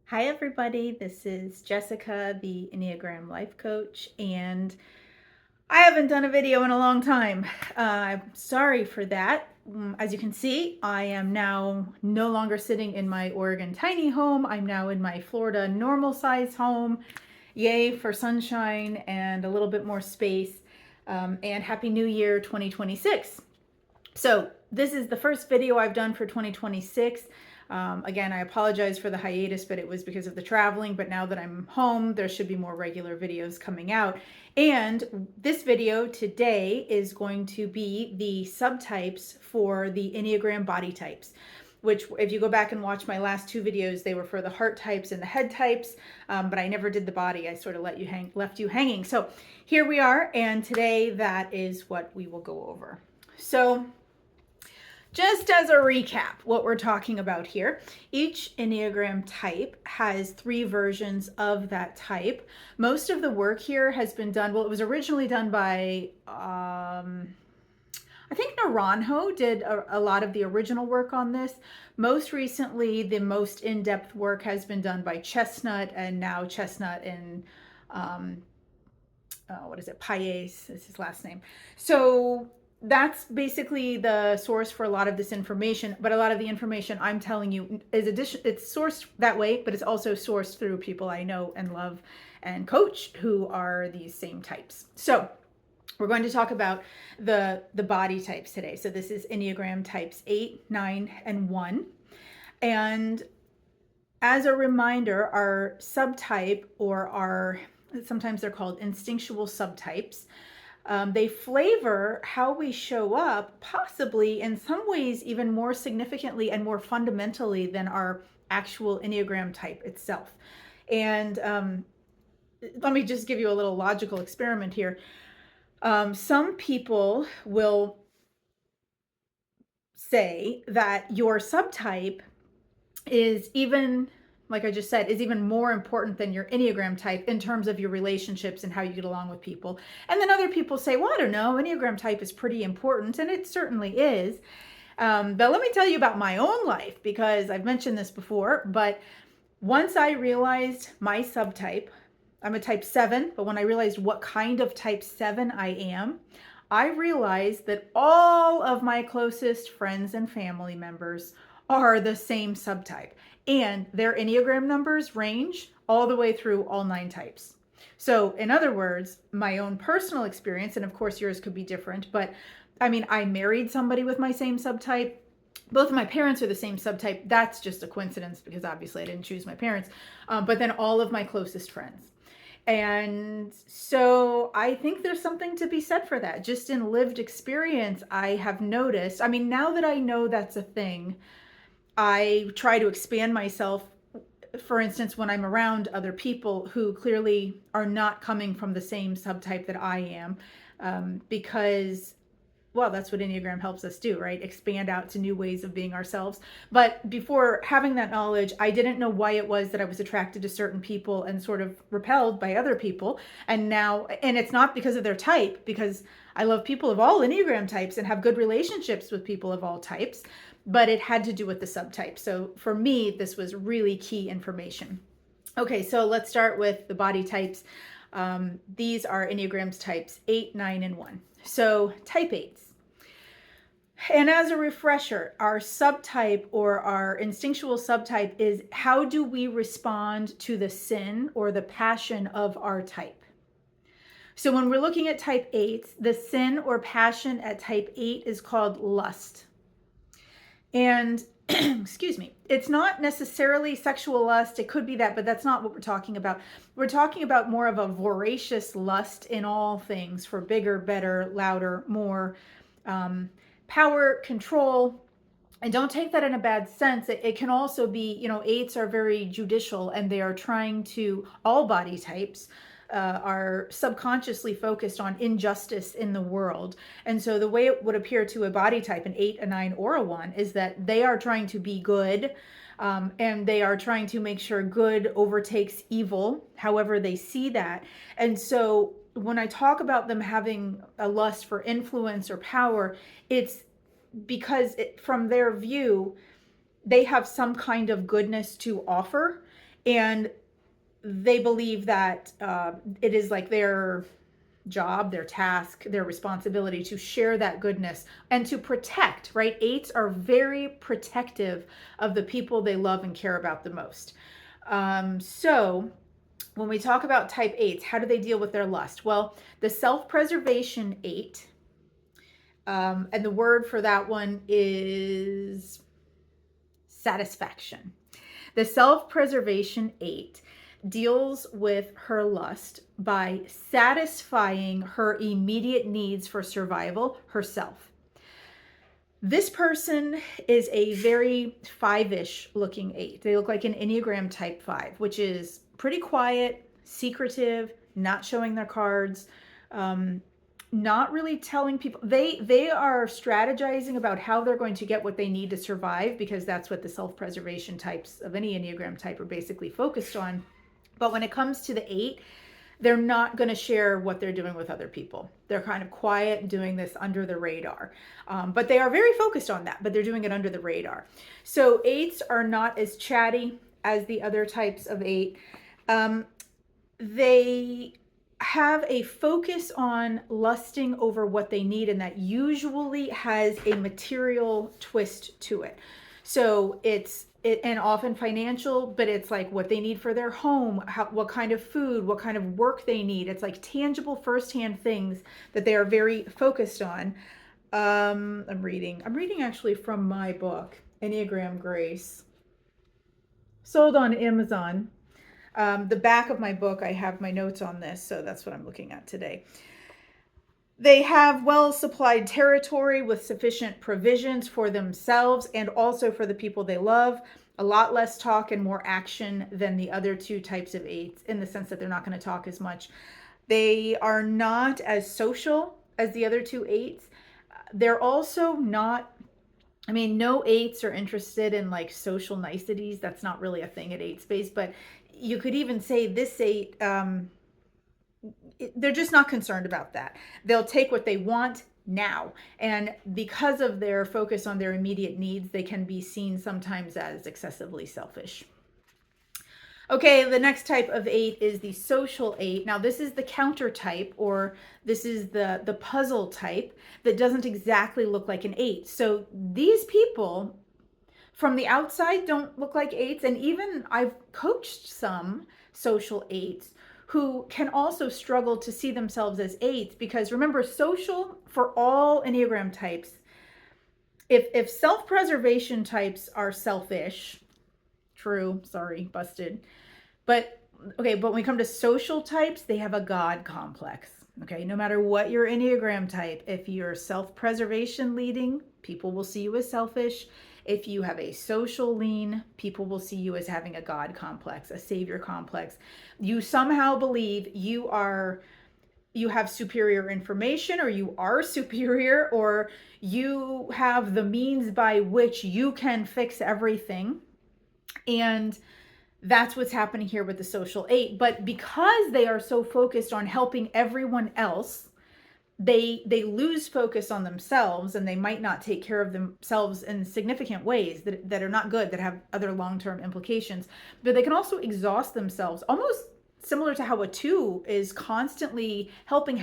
Hi, everybody. This is Jessica, the Enneagram Life Coach, and I haven't done a video in a long time. I'm sorry for that. As you can see, I am now no longer sitting in my Oregon tiny home. I'm now in my Florida normal size home. Yay for sunshine and a little bit more space. And Happy New Year 2026. So this is the first video I've done for 2026. Again, I apologize for the hiatus, but it was because of the traveling. But now that I'm home, there should be more regular videos coming out. And this video today is going to be the subtypes for the Enneagram body types, which if you go back and watch my last two videos, they were for the heart types and the head types, but I never did the body. I sort of left you hanging. So here we are, and today that is what we will go over. So just as a recap, what we're talking about here, each Enneagram type has 3 versions of that type. Most of the work here has been done, well, it was originally done by, I think Naranjo did a lot of the original work on this. Most recently, the most in-depth work has been done by Chestnut, and now Chestnut and, what is it, Paez is his last name. So that's basically the source for a lot of this information, but a lot of the information I'm telling you is it's sourced that way, but it's also sourced through people I know and love and coach who are these same types. So we're going to talk about the body types today. So this is Enneagram types 8, 9, and 1. And as a reminder, our subtype, or sometimes they're called instinctual subtypes, they flavor how we show up, possibly in some ways even more significantly and more fundamentally than our actual Enneagram type itself. And let me just give you a little logical experiment here. Some people will say that your subtype is even, like I just said, is even more important than your Enneagram type in terms of your relationships and how you get along with people. And then other people say, well, I don't know, Enneagram type is pretty important, and it certainly is. But let me tell you about my own life, because I've mentioned this before, but once I realized my subtype, I'm a type 7, but when I realized what kind of type 7 I am, I realized that all of my closest friends and family members are the same subtype, and their Enneagram numbers range all the way through all 9 types. So in other words, my own personal experience, and of course yours could be different, but I mean, I married somebody with my same subtype. Both of my parents are the same subtype. That's just a coincidence because obviously I didn't choose my parents. But then all of my closest friends. And so I think there's something to be said for that. Just in lived experience, I have noticed, I mean, now that I know that's a thing, I try to expand myself. For instance, when I'm around other people who clearly are not coming from the same subtype that I am, because, well, that's what Enneagram helps us do, right? Expand out to new ways of being ourselves. But before having that knowledge, I didn't know why it was that I was attracted to certain people and sort of repelled by other people. And now, and it's not because of their type, because I love people of all Enneagram types and have good relationships with people of all types, but it had to do with the subtype. So for me, this was really key information. Okay, so let's start with the body types. These are Enneagrams types 8, 9, and 1. So type 8s. And as a refresher, our subtype, or our instinctual subtype, is how do we respond to the sin or the passion of our type? So when we're looking at type 8, the sin or passion at type 8 is called lust. And excuse me, it's not necessarily sexual lust. It could be that, but that's not what we're talking about. We're talking about more of a voracious lust in all things for bigger, better, louder, more, power, control. And don't take that in a bad sense. It can also be, you know, 8s are very judicial, and they are trying to, all body types are subconsciously focused on injustice in the world. And so the way it would appear to a body type, an 8, a 9, or a 1, is that they are trying to be good, and they are trying to make sure good overtakes evil, however they see that. And so when I talk about them having a lust for influence or power, it's because from their view, they have some kind of goodness to offer. And they believe that it is like their job, their task, their responsibility to share that goodness and to protect, right? Eights are very protective of the people they love and care about the most. So when we talk about type eights, how do they deal with their lust? Well, the self-preservation eight, and the word for that one is satisfaction. The self-preservation eight deals with her lust by satisfying her immediate needs for survival herself. This person is a very five-ish looking eight. They look like an Enneagram Type 5, which is pretty quiet, secretive, not showing their cards, not really telling people. They are strategizing about how they're going to get what they need to survive, because that's what the self-preservation types of any Enneagram type are basically focused on. But when it comes to the eight, they're not going to share what they're doing with other people. They're kind of quiet, doing this under the radar. But they are very focused on that, but they're doing it under the radar. So eights are not as chatty as the other types of eight. They have a focus on lusting over what they need, and that usually has a material twist to it. So and often financial, but it's like what they need for their home, what kind of food, what kind of work they need. It's like tangible firsthand things that they are very focused on. I'm reading actually from my book, Enneagram Grace, sold on Amazon. The back of my book, I have my notes on this, so that's what I'm looking at today. They have well-supplied territory with sufficient provisions for themselves and also for the people they love. A lot less talk and more action than the other two types of eights, in the sense that they're not going to talk as much. They are not as social as the other two eights. They're also not, no eights are interested in like social niceties. That's not really a thing at eight space, but you could even say this eight, they're just not concerned about that. They'll take what they want now. And because of their focus on their immediate needs, they can be seen sometimes as excessively selfish. Okay, the next type of eight is the social eight. Now, this is the counter type, or this is the puzzle type that doesn't exactly look like an eight. So these people from the outside don't look like eights. And even I've coached some social eights who can also struggle to see themselves as eights, because remember, social for all Enneagram types, if self-preservation types are selfish, true, sorry, busted. But when we come to social types, they have a God complex. Okay, no matter what your Enneagram type, if you're self-preservation leading, people will see you as selfish. If you have a social lean, people will see you as having a God complex, a savior complex. You somehow believe you have superior information, or you are superior, or you have the means by which you can fix everything. And that's what's happening here with the social eight. But because they are so focused on helping everyone else, they lose focus on themselves, and they might not take care of themselves in significant ways that are not good, that have other long-term implications. But they can also exhaust themselves, almost similar to how a two is constantly helping.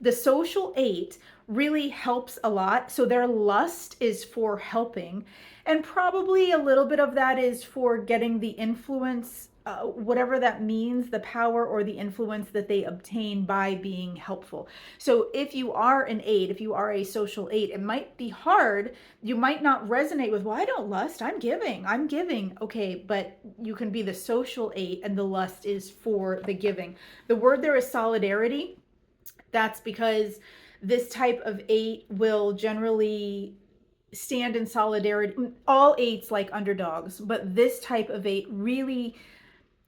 The social eight really helps a lot. So their lust is for helping, and probably a little bit of that is for getting the influence, whatever that means, the power or the influence that they obtain by being helpful. So if you are an eight, if you are a social eight, it might be hard. You might not resonate with, well, I don't lust, I'm giving. Okay, but you can be the social eight, and the lust is for the giving. The word there is solidarity. That's because this type of eight will generally stand in solidarity. All eights like underdogs, but this type of eight really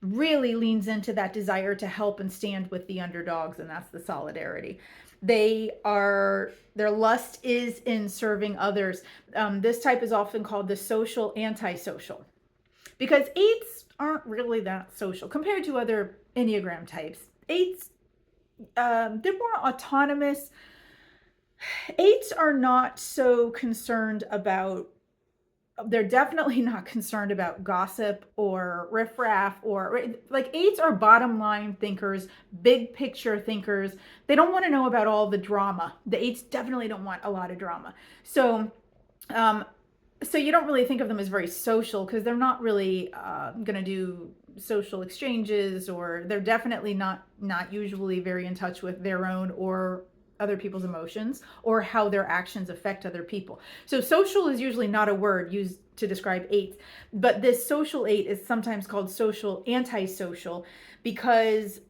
leans into that desire to help and stand with the underdogs, and that's the solidarity. Their lust is in serving others. This type is often called the social antisocial, because eights aren't really that social compared to other Enneagram types. Eights, they're more autonomous. Eights are not so concerned about they're definitely not concerned about gossip or riffraff or like eights are bottom line thinkers, big picture thinkers. They don't want to know about all the drama. The eights definitely don't want a lot of drama. So, um, so you don't really think of them as very social because they're not really going to do social exchanges, or they're definitely not usually very in touch with their own or other people's emotions or how their actions affect other people. So social is usually not a word used to describe eights, but this social eight is sometimes called social antisocial because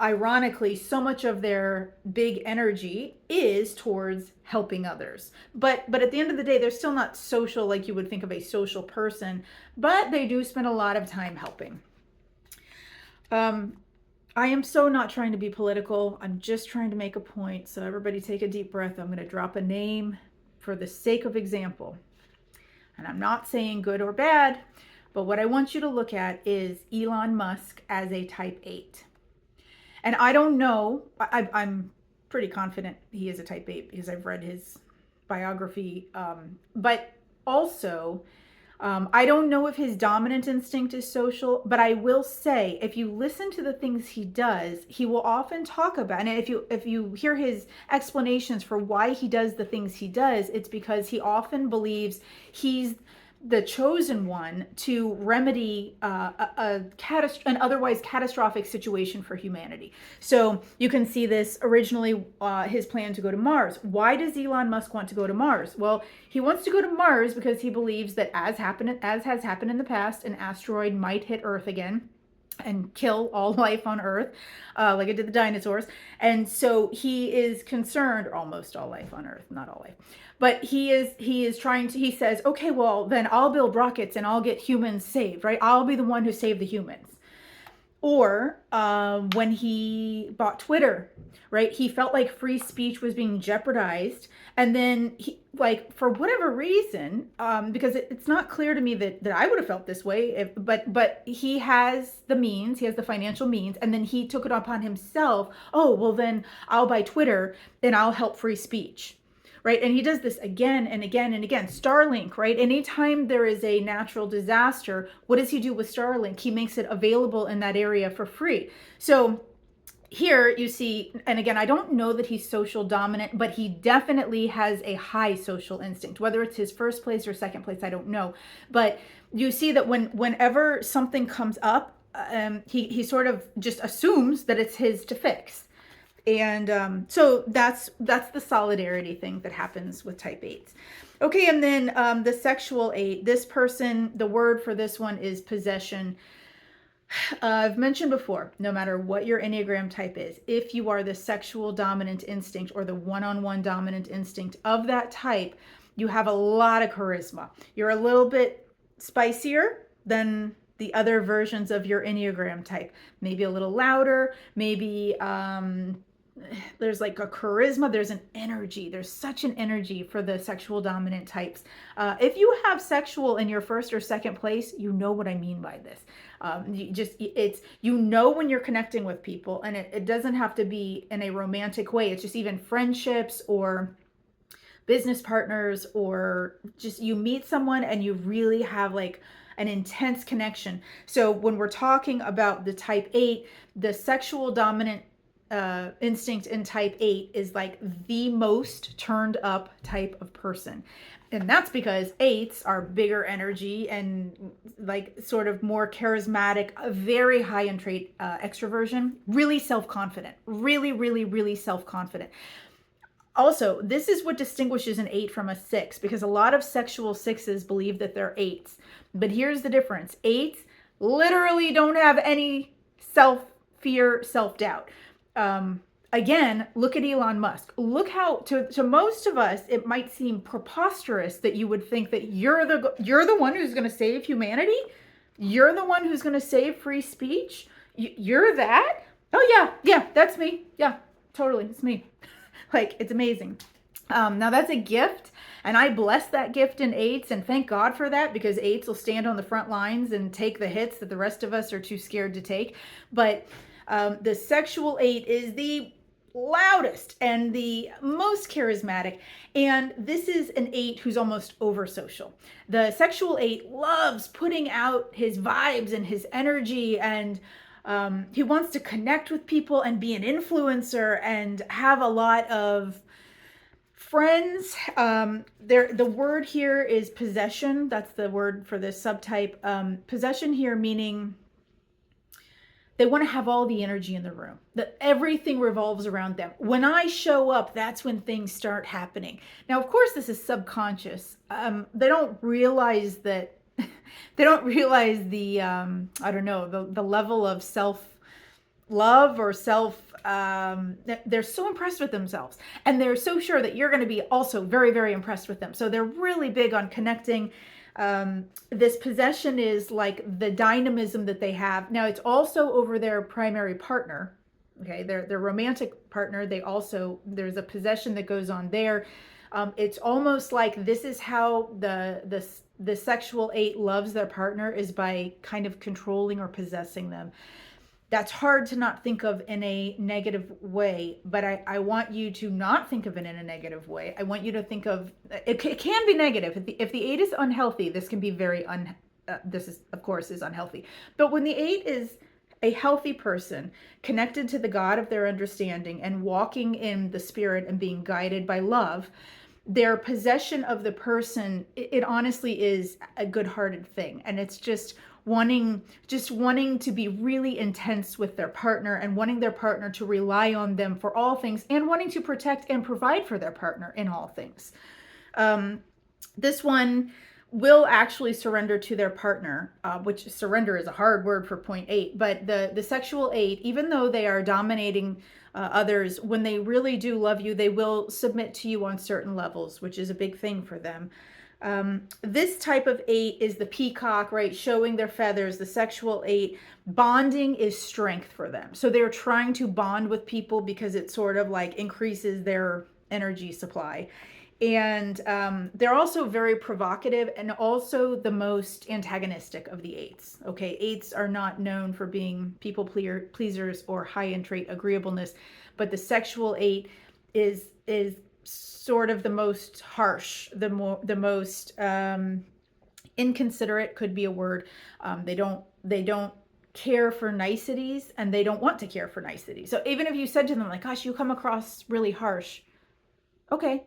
ironically so much of their big energy is towards helping others, but at the end of the day they're still not social like you would think of a social person, but they do spend a lot of time helping. I am so not trying to be political. I'm just trying to make a point. So everybody take a deep breath. I'm going to drop a name for the sake of example. And I'm not saying good or bad, but what I want you to look at is Elon Musk as a type 8. And I don't know, I'm pretty confident he is a type 8 because I've read his biography. But also, I don't know if his dominant instinct is social, but I will say if you listen to the things he does, he will often talk about, and if you hear his explanations for why he does the things he does, it's because he often believes he's the chosen one to remedy an otherwise catastrophic situation for humanity. So you can see this originally, his plan to go to Mars. Why does Elon Musk want to go to Mars? Well, he wants to go to Mars because he believes that as has happened in the past, an asteroid might hit Earth again and kill all life on Earth, like it did the dinosaurs. And so he is concerned, or almost all life on Earth, not all life. But he is trying to, he says, okay, well, then I'll build rockets and I'll get humans saved, right? I'll be the one who saved the humans. Or when he bought Twitter, right? He felt like free speech was being jeopardized. And then he, like, for whatever reason, because it's not clear to me that I would have felt this way, but he has the means, he has the financial means, and then he took it upon himself. Oh, well, then I'll buy Twitter and I'll help free speech. Right? And he does this again and again and again. Starlink, right? Anytime there is a natural disaster, what does he do with Starlink? He makes it available in that area for free. So here you see, and again, I don't know that he's social dominant, but he definitely has a high social instinct. Whether it's his first place or second place, I don't know. But you see that whenever something comes up, he sort of just assumes that it's his to fix. And so that's the solidarity thing that happens with type 8s. Okay, and then the sexual 8, this person, the word for this one is possession. I've mentioned before, no matter what your Enneagram type is, if you are the sexual dominant instinct or the one-on-one dominant instinct of that type, you have a lot of charisma. You're a little bit spicier than the other versions of your Enneagram type. Maybe a little louder, maybe there's like a charisma, there's an energy, there's such an energy for the sexual dominant types. If you have sexual in your first or second place, you know what I mean by this. You know when you're connecting with people, and it doesn't have to be in a romantic way. It's just even friendships or business partners, or just you meet someone and you really have like an intense connection. So when we're talking about the type 8, the sexual dominant instinct in type 8 is like the most turned up type of person. And that's because 8s are bigger energy and like sort of more charismatic, very high in trait extroversion, really self-confident, really self-confident. Also, this is what distinguishes an 8 from a 6, because a lot of sexual 6s believe that they're 8s. But here's the difference. 8s literally don't have any self-fear, self-doubt. Again, look at Elon Musk. Look how, to most of us, it might seem preposterous that you would think that you're the one who's going to save humanity. You're the one who's going to save free speech. You're that? Oh yeah, that's me. Yeah, totally, it's me. Like, it's amazing. Now that's a gift, and I bless that gift in 8s, and thank God for that, because 8s will stand on the front lines and take the hits that the rest of us are too scared to take. But the sexual 8 is the loudest and the most charismatic. And this is an 8 who's almost over social. The sexual 8 loves putting out his vibes and his energy, and he wants to connect with people and be an influencer and have a lot of friends. The word here is possession. That's the word for this subtype. Possession here meaning they want to have all the energy in the room, that everything revolves around them. When I show up, that's when things start happening. Now, of course, this is subconscious. They don't realize that. They don't realize the I don't know, the level of self love or self. They're so impressed with themselves, and they're so sure that you're going to be also very, very impressed with them. So they're really big on connecting. This possession is like the dynamism that they have. Now it's also over their primary partner. Okay, their romantic partner. There's a possession that goes on there. It's almost like this is how the sexual 8 loves their partner, is by kind of controlling or possessing them. That's hard to not think of in a negative way, but I want you to not think of it in a negative way. I want you to think of it. It can be negative. If the 8 is unhealthy, this can be this is, of course, is unhealthy. But when the 8 is a healthy person, connected to the God of their understanding and walking in the Spirit and being guided by love, their possession of the person, it honestly is a good-hearted thing. And it's just wanting to be really intense with their partner, and wanting their partner to rely on them for all things, and wanting to protect and provide for their partner in all things. This one will actually surrender to their partner, which surrender is a hard word for point 8, but the sexual 8, even though they are dominating others, when they really do love you, they will submit to you on certain levels, which is a big thing for them. This type of 8 is the peacock, right? Showing their feathers. The sexual 8, bonding is strength for them. So they're trying to bond with people because it sort of like increases their energy supply. And they're also very provocative, and also the most antagonistic of the 8s. Okay, 8s are not known for being people pleasers or high in trait agreeableness, but the sexual 8 is sort of the most harsh, the most inconsiderate could be a word. They don't care for niceties, and they don't want to care for niceties. So even if you said to them like, "Gosh, you come across really harsh," okay,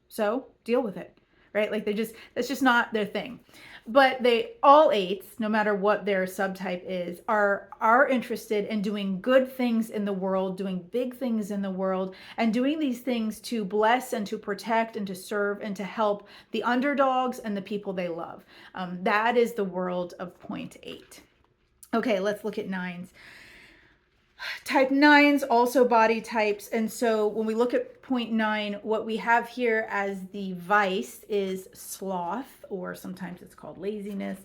so deal with it, right? Like that's just not their thing. But all 8s, no matter what their subtype is, are interested in doing good things in the world, doing big things in the world, and doing these things to bless and to protect and to serve and to help the underdogs and the people they love. That is the world of point 8. Okay, let's look at 9s. Type 9s also body types. And so when we look at point 9, what we have here as the vice is sloth, or sometimes it's called laziness.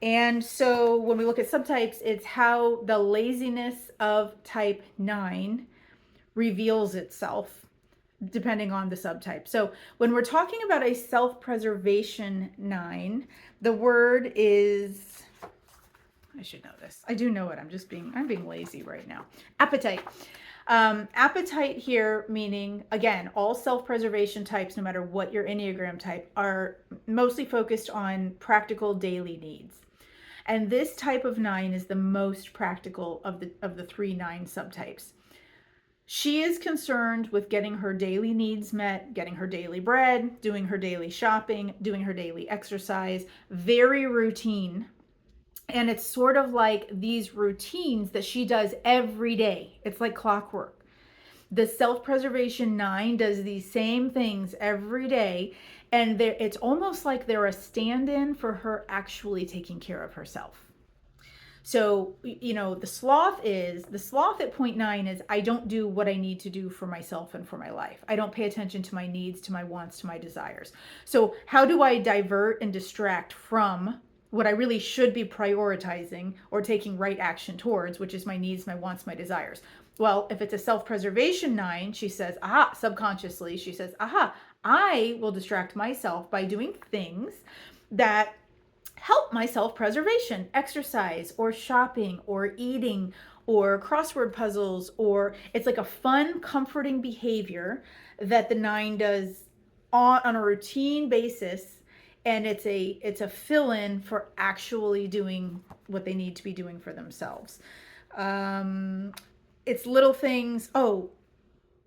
And so when we look at subtypes, it's how the laziness of type 9 reveals itself depending on the subtype. So when we're talking about a self-preservation 9, the word is, I should know this. I do know it. I'm being lazy right now. Appetite. Appetite here meaning, again, all self-preservation types, no matter what your Enneagram type, are mostly focused on practical daily needs. And this type of 9 is the most practical of the 3 9 subtypes. She is concerned with getting her daily needs met, getting her daily bread, doing her daily shopping, doing her daily exercise, very routine. And it's sort of like these routines that she does every day. It's like clockwork. The self-preservation 9 does these same things every day. And it's almost like they're a stand-in for her actually taking care of herself. So, the sloth at point 9 is, I don't do what I need to do for myself and for my life. I don't pay attention to my needs, to my wants, to my desires. So how do I divert and distract from what I really should be prioritizing or taking right action towards, which is my needs, my wants, my desires? Well, if it's a self-preservation 9, she says, subconsciously, she says, I will distract myself by doing things that help my self-preservation, exercise or shopping or eating or crossword puzzles, or it's like a fun, comforting behavior that the 9 does on a routine basis, and it's a fill-in for actually doing what they need to be doing for themselves. It's little things. Oh,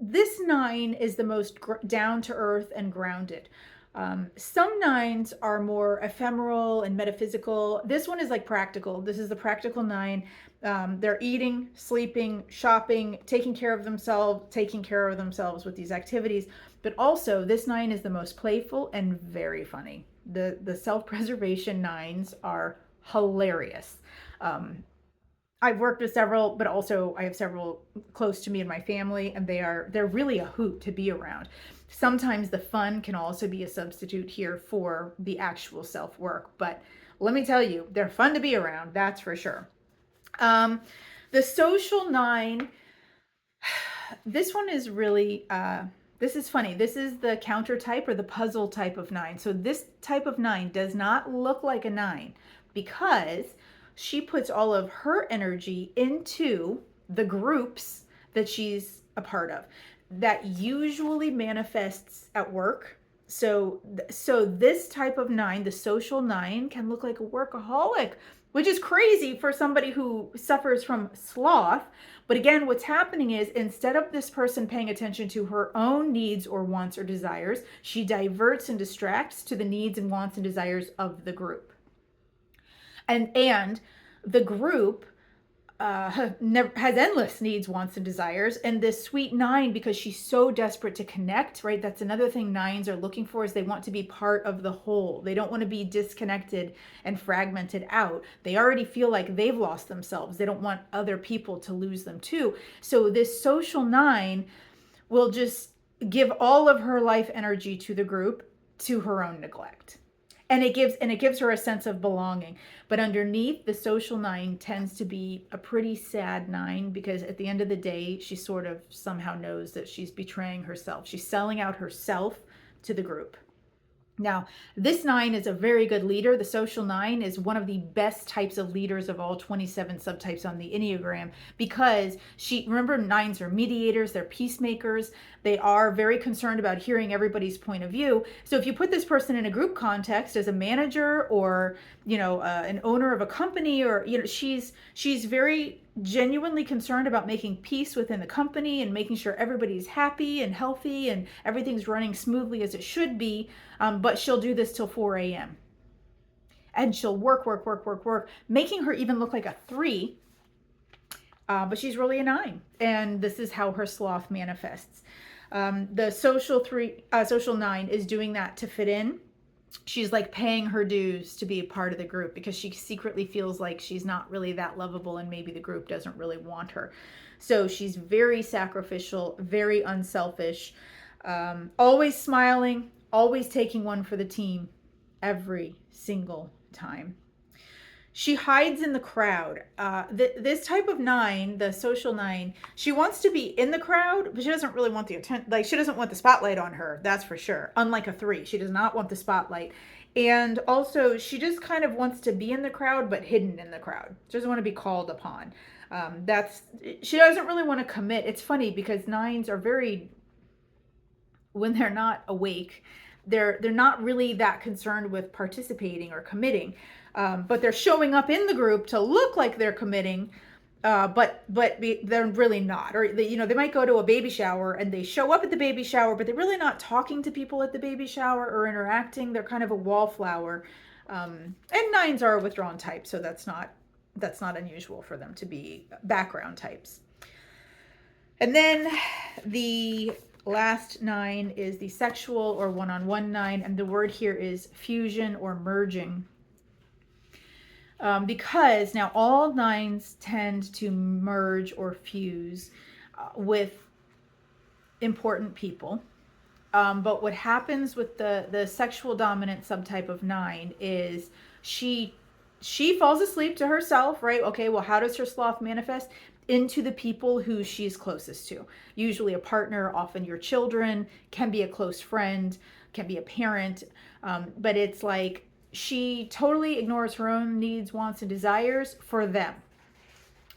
this 9 is the most down to earth and grounded. Some 9s are more ephemeral and metaphysical. This one is like practical. This is the practical 9. They're eating, sleeping, shopping, taking care of themselves with these activities. But also, this 9 is the most playful and very funny. The self-preservation 9s are hilarious. I've worked with several, but also I have several close to me in my family, and they're really a hoot to be around. Sometimes the fun can also be a substitute here for the actual self-work, but let me tell you, they're fun to be around, that's for sure. The social 9, this one is really, this is funny. This is the counter type or the puzzle type of 9. So this type of 9 does not look like a 9 because she puts all of her energy into the groups that she's a part of. That usually manifests at work. So this type of 9, the social 9, can look like a workaholic, which is crazy for somebody who suffers from sloth. But again, what's happening is instead of this person paying attention to her own needs or wants or desires, she diverts and distracts to the needs and wants and desires of the group. And the group has endless needs, wants, and desires. And this sweet 9, because she's so desperate to connect, right? That's another thing 9s are looking for, is they want to be part of the whole. They don't want to be disconnected and fragmented out. They already feel like they've lost themselves. They don't want other people to lose them too. So this social 9 will just give all of her life energy to the group, to her own neglect. And it gives her a sense of belonging. But underneath, the social 9 tends to be a pretty sad 9, because at the end of the day, she sort of somehow knows that she's betraying herself. She's selling out herself to the group. Now, this 9 is a very good leader. The social 9 is one of the best types of leaders of all 27 subtypes on the Enneagram, because remember, 9s are mediators, they're peacemakers. They are very concerned about hearing everybody's point of view. So if you put this person in a group context as a manager, or, an owner of a company, or, she's very genuinely concerned about making peace within the company and making sure everybody's happy and healthy and everything's running smoothly as it should be. But she'll do this till 4 a.m. And she'll work, making her even look like a 3. But she's really a 9. And this is how her sloth manifests. The social 9 is doing that to fit in. She's like paying her dues to be a part of the group, because she secretly feels like she's not really that lovable, and maybe the group doesn't really want her. So she's very sacrificial, very unselfish, always smiling, always taking one for the team every single time. She hides in the crowd. This type of 9, the social 9, she wants to be in the crowd, but she doesn't really want the attention. Like, she doesn't want the spotlight on her, that's for sure. Unlike a 3, she does not want the spotlight. And also, she just kind of wants to be in the crowd, but hidden in the crowd. She doesn't want to be called upon. She doesn't really want to commit. It's funny because 9s are very, when they're not awake, they're not really that concerned with participating or committing. But they're showing up in the group to look like they're committing, but they're really not. Or they might go to a baby shower and they show up at the baby shower, but they're really not talking to people at the baby shower or interacting. They're kind of a wallflower. And 9s are a withdrawn type, so that's not unusual for them to be background types. And then the last 9 is the sexual or one-on-one 9, and the word here is fusion or merging. Because now all 9s tend to merge or fuse with important people. But what happens with the sexual dominant subtype of 9 is she falls asleep to herself, right? Okay, well, how does her sloth manifest? Into the people who she's closest to. Usually a partner, often your children, can be a close friend, can be a parent. But it's like she totally ignores her own needs, wants, and desires for them.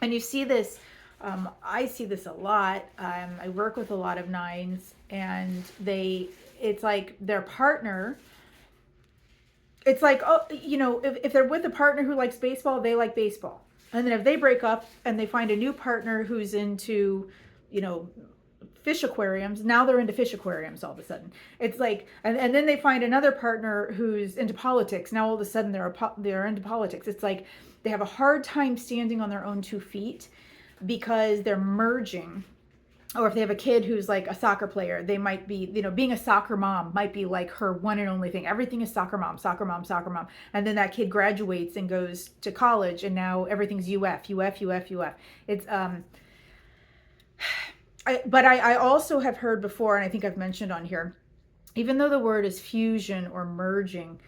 And you see this, I see this a lot. I work with a lot of nines, and it's like their partner, it's like, oh, if they're with a partner who likes baseball, they like baseball. And then if they break up and they find a new partner who's into, fish aquariums, now they're into fish aquariums all of a sudden. It's like, and then they find another partner who's into politics. Now all of a sudden they're into politics. It's like they have a hard time standing on their own 2 feet because they're merging. Or if they have a kid who's like a soccer player, they might be, being a soccer mom might be like her one and only thing. Everything is soccer mom, soccer mom, soccer mom. And then that kid graduates and goes to college, and now everything's UF. It's, but I also have heard before, and I think I've mentioned on here, even though the word is fusion or merging,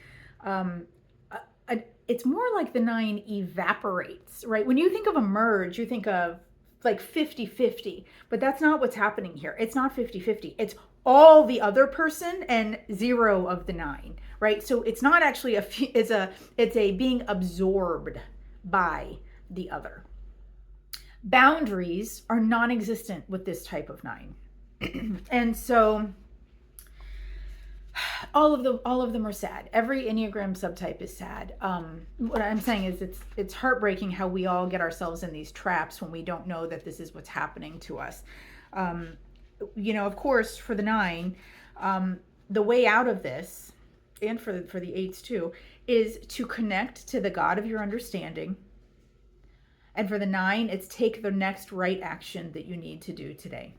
it's more like the 9 evaporates, right? When you think of a merge, you think of like 50-50, but that's not what's happening here. It's not 50-50. It's all the other person and 0 of the 9, right? So it's not actually it's a being absorbed by the other. Boundaries are non-existent with this type of 9. And so all of them are sad. Every Enneagram subtype is sad. What I'm saying is it's heartbreaking how we all get ourselves in these traps when we don't know that this is what's happening to us. Of course, for the 9, the way out of this, and for the 8s too, is to connect to the God of your understanding. And for the 9, it's take the next right action that you need to do today.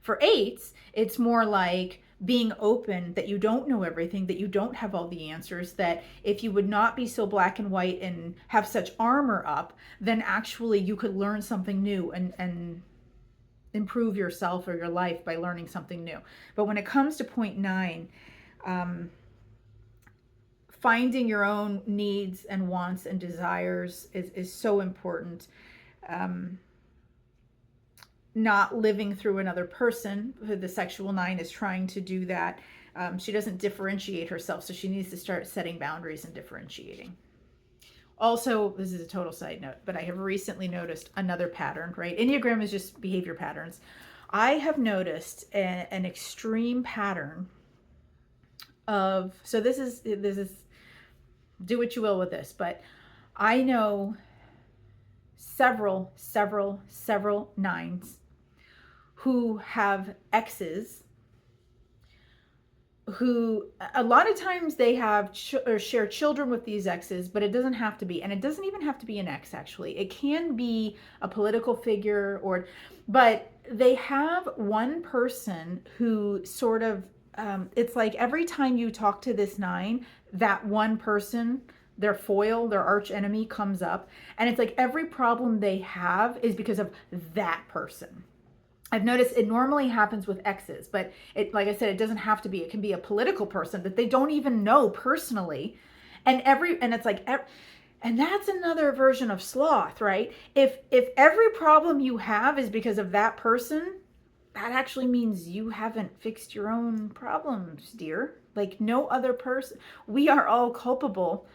For 8s, it's more like being open that you don't know everything, that you don't have all the answers, that if you would not be so black and white and have such armor up, then actually you could learn something new and improve yourself or your life by learning something new. But when it comes to point 9, finding your own needs and wants and desires is so important. Not living through another person. The sexual 9 is trying to do that. She doesn't differentiate herself, so she needs to start setting boundaries and differentiating. Also, this is a total side note, but I have recently noticed another pattern, right? Enneagram is just behavior patterns. I have noticed an extreme pattern of, so this is do what you will with this, but I know several 9s who have exes who a lot of times they have or share children with these exes, but it doesn't have to be, and it doesn't even have to be an ex actually. It can be a political figure but they have one person who sort of, it's like every time you talk to this 9, that one person, their foil, their arch enemy comes up. And it's like every problem they have is because of that person. I've noticed it normally happens with exes, but like I said, it doesn't have to be. It can be a political person that they don't even know personally. And it's like, and that's another version of sloth, right? If every problem you have is because of that person, that actually means you haven't fixed your own problems, dear. Like no other person. We are all culpable.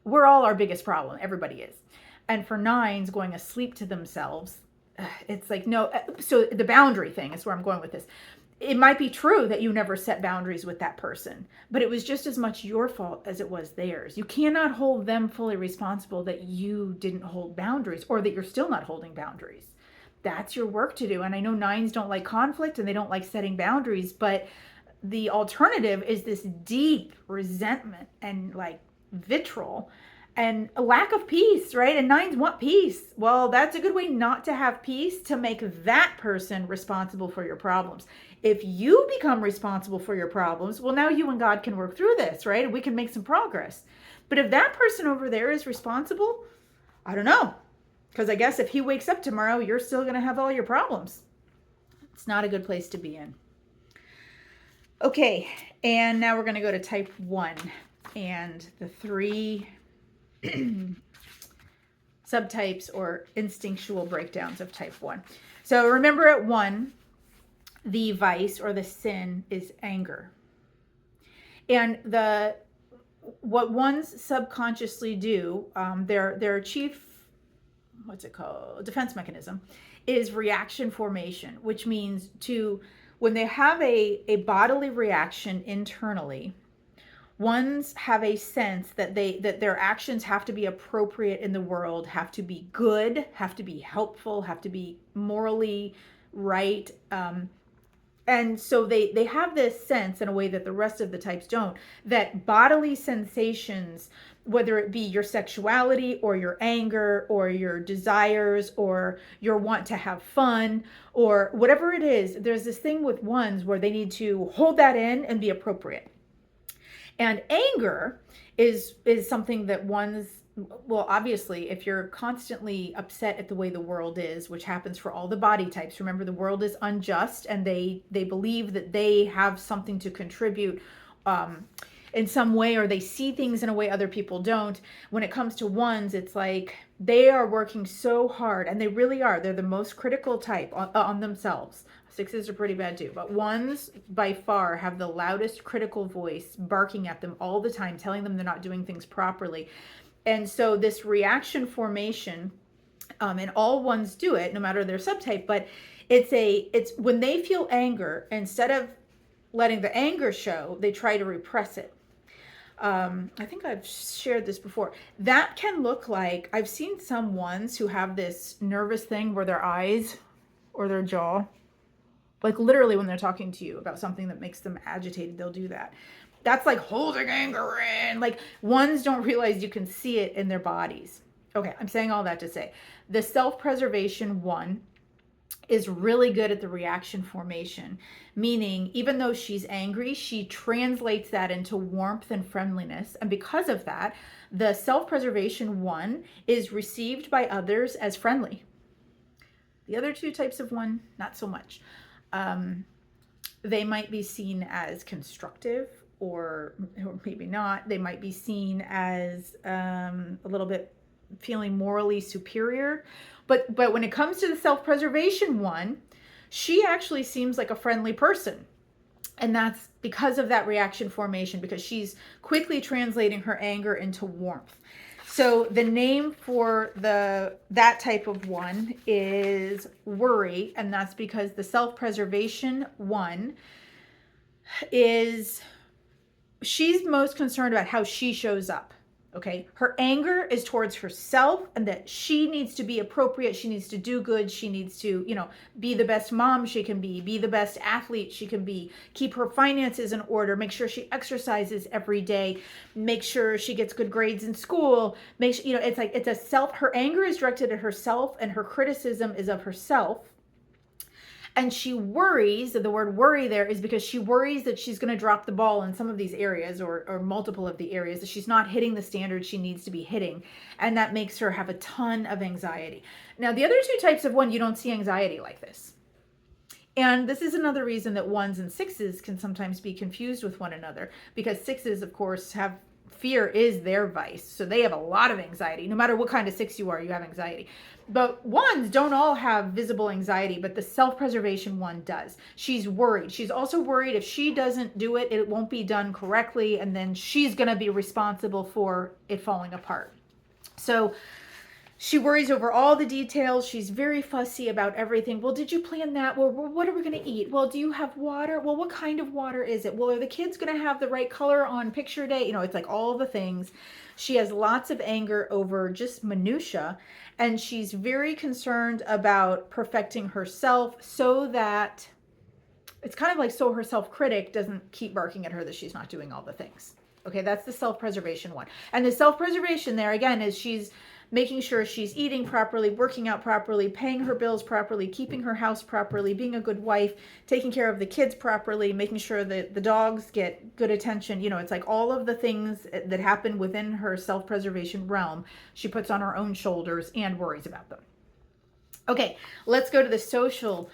We're all our biggest problem. Everybody is. And for 9s going asleep to themselves, it's like, no. So the boundary thing is where I'm going with this. It might be true that you never set boundaries with that person, but it was just as much your fault as it was theirs. You cannot hold them fully responsible that you didn't hold boundaries or that you're still not holding boundaries. That's your work to do. And I know 9s don't like conflict and they don't like setting boundaries, but the alternative is this deep resentment and like vitriol and a lack of peace, right? And 9s want peace. Well, that's a good way not to have peace, to make that person responsible for your problems. If you become responsible for your problems, well, now you and God can work through this, right? And we can make some progress. But if that person over there is responsible, I don't know. Because I guess if he wakes up tomorrow, you're still going to have all your problems. It's not a good place to be in. Okay, and now we're going to go to type 1 and the 3 subtypes or instinctual breakdowns of type 1. So remember at 1, the vice or the sin is anger. And what ones subconsciously do, their chief, what's it called, defense mechanism, is reaction formation, which means when they have a bodily reaction internally, ones have a sense that their actions have to be appropriate in the world, have to be good, have to be helpful, have to be morally right. And so they have this sense, in a way that the rest of the types don't, that bodily sensations, whether it be your sexuality or your anger or your desires or your want to have fun or whatever it is, there's this thing with ones where they need to hold that in and be appropriate. And anger is something that ones, well, obviously, if you're constantly upset at the way the world is, which happens for all the body types, remember the world is unjust, and they believe that they have something to contribute in some way, or they see things in a way other people don't. When it comes to ones, it's like they are working so hard, and they really are. They're the most critical type on themselves. Sixes are pretty bad too, but ones by far have the loudest critical voice barking at them all the time, telling them they're not doing things properly. And so this reaction formation, and all ones do it, no matter their subtype, but it's when they feel anger, instead of letting the anger show, they try to repress it. I think I've shared this before. That can look like, I've seen some ones who have this nervous thing where their eyes or their jaw, like literally when they're talking to you about something that makes them agitated, they'll do that. That's like holding anger in. Like, ones don't realize you can see it in their bodies. Okay, I'm saying all that to say the self-preservation one is really good at the reaction formation, meaning even though she's angry, she translates that into warmth and friendliness. And because of that, the self-preservation one is received by others as friendly. The other two types of one, not so much. They might be seen as constructive, or maybe not. They might be seen as a little bit feeling morally superior. But when it comes to the self-preservation one, she actually seems like a friendly person. And that's because of that reaction formation, because she's quickly translating her anger into warmth. So the name for that type of one is worry, and that's because the self-preservation one she's most concerned about how she shows up. Okay, her anger is towards herself, and that she needs to be appropriate. She needs to do good. She needs to, be the best mom she can be the best athlete she can be, keep her finances in order, make sure she exercises every day, make sure she gets good grades in school, make sure, her anger is directed at herself, and her criticism is of herself. And she worries, the word worry there is because she worries that she's going to drop the ball in some of these areas, or multiple of the areas, that she's not hitting the standards she needs to be hitting. And that makes her have a ton of anxiety. Now, the other two types of one, you don't see anxiety like this. And this is another reason that ones and sixes can sometimes be confused with one another, because sixes, of course, have fear is their vice. So they have a lot of anxiety. No matter what kind of six you are, you have anxiety. But ones don't all have visible anxiety, but the self-preservation one does. She's worried. She's also worried if she doesn't do it, it won't be done correctly, and then she's going to be responsible for it falling apart. So she worries over all the details. She's very fussy about everything. Well, did you plan that? Well, what are we going to eat? Well, do you have water? Well, what kind of water is it? Well, are the kids going to have the right color on picture day? It's like all the things. She has lots of anger over just minutia, and she's very concerned about perfecting herself, so that it's kind of like so her self-critic doesn't keep barking at her that she's not doing all the things. Okay, that's the self-preservation one. And the self-preservation there, again, is she's making sure she's eating properly, working out properly, paying her bills properly, keeping her house properly, being a good wife, taking care of the kids properly, making sure that the dogs get good attention. It's like all of the things that happen within her self-preservation realm, she puts on her own shoulders and worries about them. Okay, let's go to the social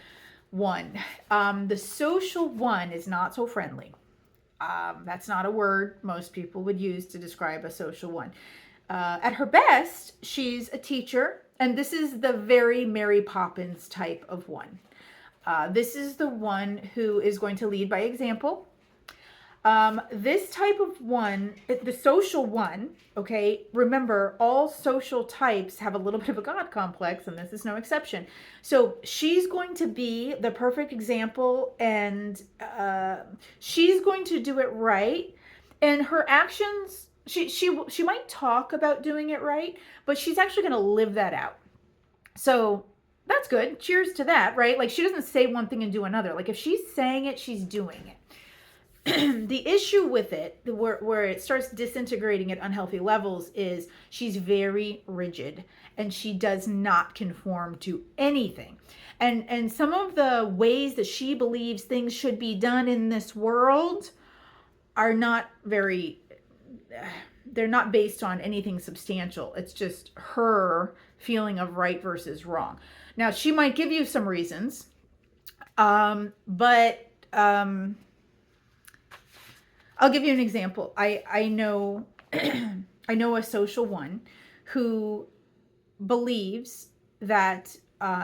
one. The social one is not so friendly. That's not a word most people would use to describe a social one. At her best, she's a teacher, and this is the very Mary Poppins type of one. This is the one who is going to lead by example. This type of one, the social one, okay, remember all social types have a little bit of a God complex, and this is no exception. So she's going to be the perfect example, and she's going to do it right. And her actions, she might talk about doing it right, but she's actually going to live that out. So that's good. Cheers to that, right? Like she doesn't say one thing and do another. Like if she's saying it, she's doing it. The issue with it, where it starts disintegrating at unhealthy levels, is she's very rigid and she does not conform to anything. And some of the ways that she believes things should be done in this world are not very, they're not based on anything substantial. It's just her feeling of right versus wrong. Now, she might give you some reasons, but I'll give you an example. I know I know a social one who believes that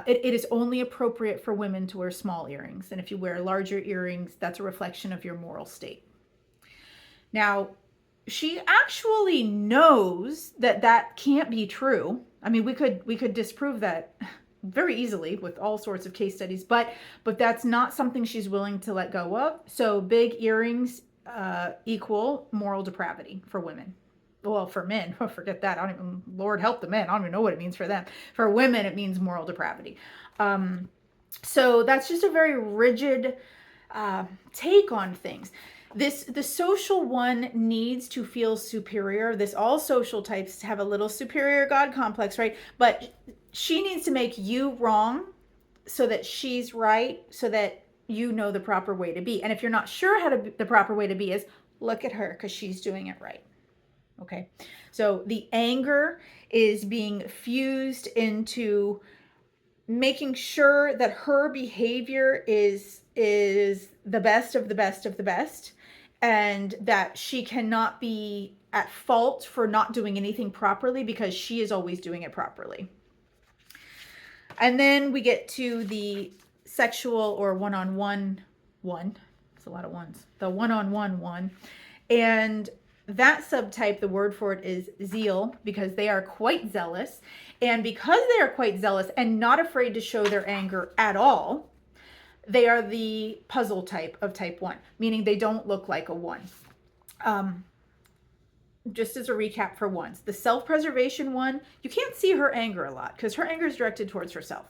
it is only appropriate for women to wear small earrings, and if you wear larger earrings, that's a reflection of your moral state. Now, she actually knows that that can't be true. I mean, we could disprove that very easily with all sorts of case studies, but that's not something she's willing to let go of. So big earrings equal moral depravity for women. Well, for men, forget that. I don't even, Lord help the men. I don't even know what it means for them. For women, it means moral depravity. So that's just a very rigid take on things. The social one needs to feel superior. All social types have a little superior God complex, right? But she needs to make you wrong so that she's right, so that you know the proper way to be. And if you're not sure how the proper way to be is, look at her because she's doing it right. Okay. So the anger is being fused into making sure that her behavior is the best of the best of the best, and that she cannot be at fault for not doing anything properly because she is always doing it properly. And then we get to the sexual or one-on-one one. It's a lot of ones. The one-on-one one. And that subtype, the word for it is zeal, because they are quite zealous. And because they are quite zealous and not afraid to show their anger at all, they are the puzzle type of type 1, meaning they don't look like a 1. Just as a recap for ones, the self-preservation one, you can't see her anger a lot because her anger is directed towards herself.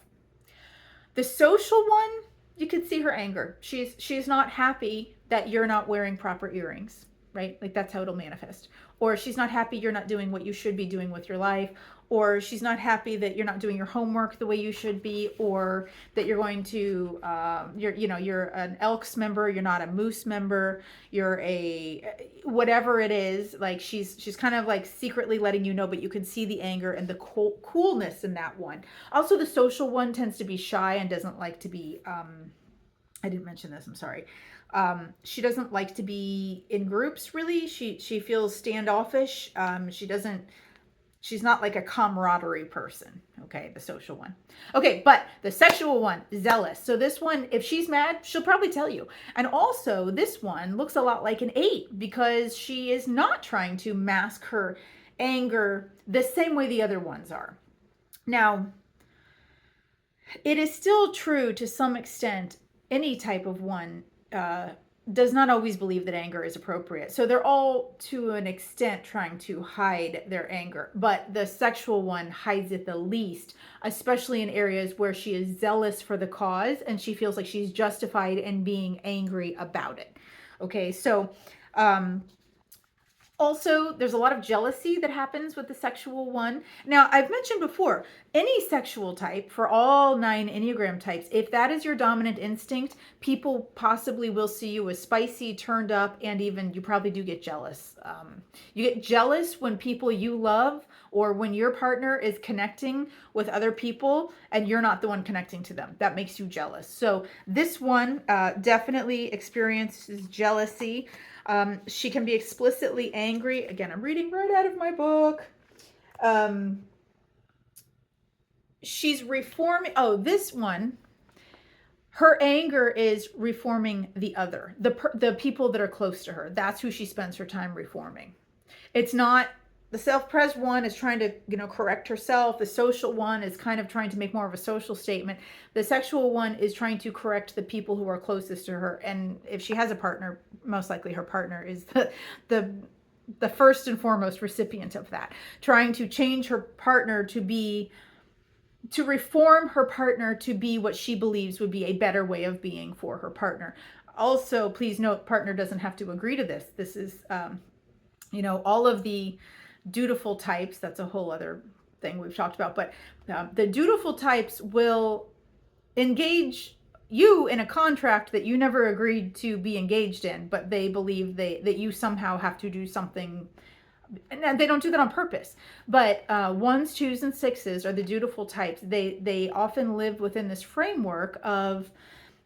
The social one, you can see her anger. She's not happy that you're not wearing proper earrings, right? Like that's how it'll manifest. Or she's not happy you're not doing what you should be doing with your life. Or she's not happy that you're not doing your homework the way you should be, or that you're going to, you're an Elks member, you're not a Moose member, you're a, whatever it is, like she's kind of like secretly letting you know, but you can see the anger and the coolness in that one. Also, the social one tends to be shy and doesn't like to be, I didn't mention this, I'm sorry. She doesn't like to be in groups, really. She feels standoffish. She's not like a camaraderie person, okay, the social one. Okay, but the sexual one, zealous. So this one, if she's mad, she'll probably tell you. And also, this one looks a lot like an 8 because she is not trying to mask her anger the same way the other ones are. Now, it is still true to some extent, any type of one does not always believe that anger is appropriate. So they're all, to an extent, trying to hide their anger. But the sexual one hides it the least, especially in areas where she is zealous for the cause and she feels like she's justified in being angry about it. Okay, so also, there's a lot of jealousy that happens with the sexual one. Now, I've mentioned before, any sexual type for all 9 Enneagram types, if that is your dominant instinct, people possibly will see you as spicy, turned up, and even you probably do get jealous. You get jealous when people you love or when your partner is connecting with other people and you're not the one connecting to them. That makes you jealous. So this one definitely experiences jealousy. She can be explicitly angry. Again, I'm reading right out of my book. She's reforming. Oh, this one, Her anger is reforming the other, the people that are close to her. That's who she spends her time reforming. It's not the self-pres one is trying to, correct herself. The social one is kind of trying to make more of a social statement. The sexual one is trying to correct the people who are closest to her. And if she has a partner, most likely her partner is the first and foremost recipient of that. Trying to change her partner to reform her partner to be what she believes would be a better way of being for her partner. Also, please note, partner doesn't have to agree to this. This is, all of the dutiful types. That's a whole other thing we've talked about. But the dutiful types will engage you in a contract that you never agreed to be engaged in, but they believe that you somehow have to do something. And they don't do that on purpose. But 1s, 2s, and 6s are the dutiful types. They often live within this framework of,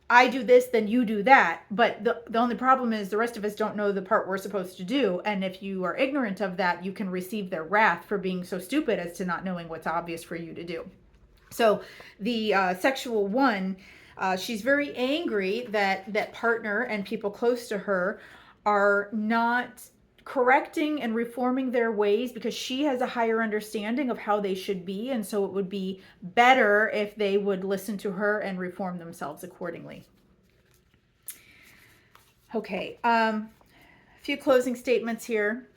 I do this, then you do that. But the only problem is the rest of us don't know the part we're supposed to do. And if you are ignorant of that, you can receive their wrath for being so stupid as to not knowing what's obvious for you to do. So the sexual one, she's very angry that partner and people close to her are not correcting and reforming their ways because she has a higher understanding of how they should be. And so it would be better if they would listen to her and reform themselves accordingly. Okay, a few closing statements here.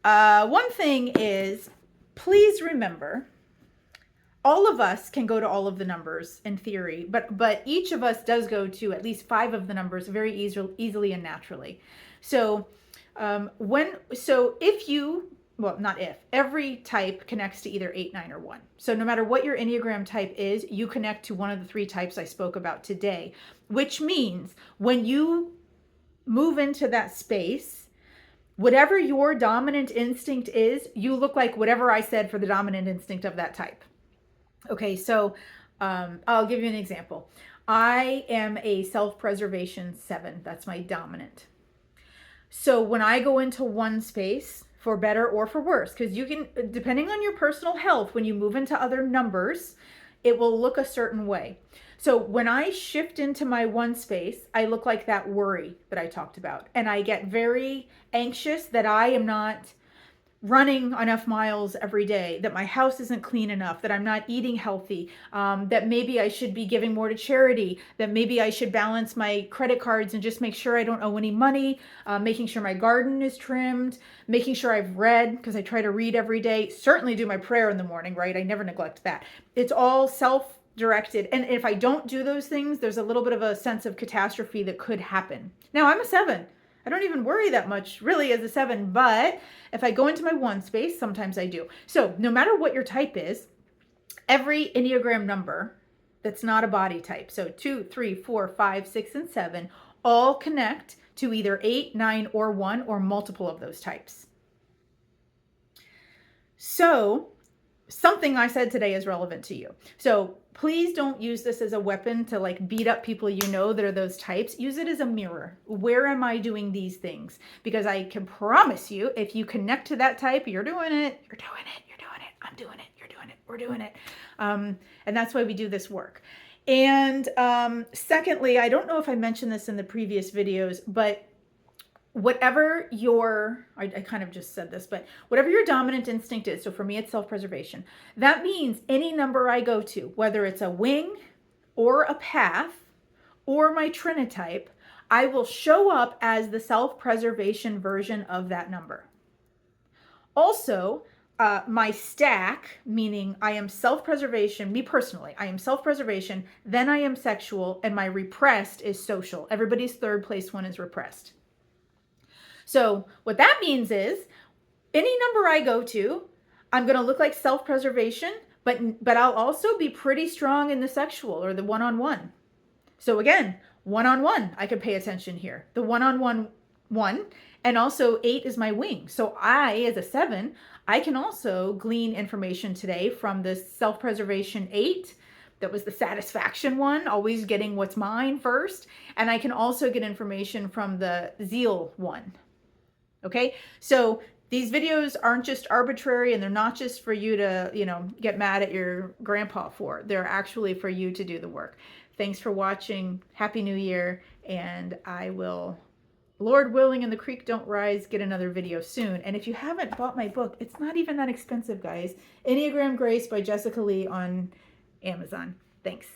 One thing is, please remember, all of us can go to all of the numbers in theory, but each of us does go to at least 5 of the numbers very easily and naturally. So every type connects to either 8, 9, or 1. So no matter what your Enneagram type is, you connect to one of the 3 types I spoke about today, which means when you move into that space, whatever your dominant instinct is, you look like whatever I said for the dominant instinct of that type. Okay, so I'll give you an example. I am a self-preservation 7. That's my dominant. So when I go into one space, for better or for worse, because you can, depending on your personal health, when you move into other numbers, it will look a certain way. So when I shift into my 1 space, I look like that worry that I talked about. And I get very anxious that I am not running enough miles every day, that my house isn't clean enough, that I'm not eating healthy, that maybe I should be giving more to charity, that maybe I should balance my credit cards and just make sure I don't owe any money, making sure my garden is trimmed, making sure I've read, because I try to read every day, certainly do my prayer in the morning, right? I never neglect that. It's all self-directed. And if I don't do those things, there's a little bit of a sense of catastrophe that could happen. Now, I'm a 7. I don't even worry that much really as a 7, but if I go into my 1 space, sometimes I do. So no matter what your type is, every Enneagram number that's not a body type, so 2, 3, 4, 5, 6, and 7, all connect to either 8, 9, or 1, or multiple of those types. So something I said today is relevant to you. So please don't use this as a weapon to like beat up people that are those types. Use it as a mirror. Where am I doing these things? Because I can promise you, if you connect to that type, you're doing it, you're doing it, you're doing it, I'm doing it, you're doing it, we're doing it. And that's why we do this work. And secondly, I don't know if I mentioned this in the previous videos, but whatever I kind of just said this, but whatever your dominant instinct is, so for me, it's self-preservation. That means any number I go to, whether it's a wing or a path or my trinotype, I will show up as the self-preservation version of that number. Also, my stack, meaning I am self-preservation, me personally, I am self-preservation, then I am sexual, and my repressed is social. Everybody's 3rd place one is repressed. So what that means is any number I go to, I'm going to look like self-preservation, but I'll also be pretty strong in the sexual or the one-on-one. So again, one-on-one, I could pay attention here. The one-on-one one, and also 8 is my wing. So I, as a 7, I can also glean information today from the self-preservation 8. That was the satisfaction one, always getting what's mine first. And I can also get information from the zeal one. Okay, so these videos aren't just arbitrary, and they're not just for you to, get mad at your grandpa for. They're actually for you to do the work. Thanks for watching. Happy New Year. And I will, Lord willing and the creek don't rise, get another video soon. And if you haven't bought my book, it's not even that expensive, guys. Enneagram Grace by Jessica Lee on Amazon. Thanks.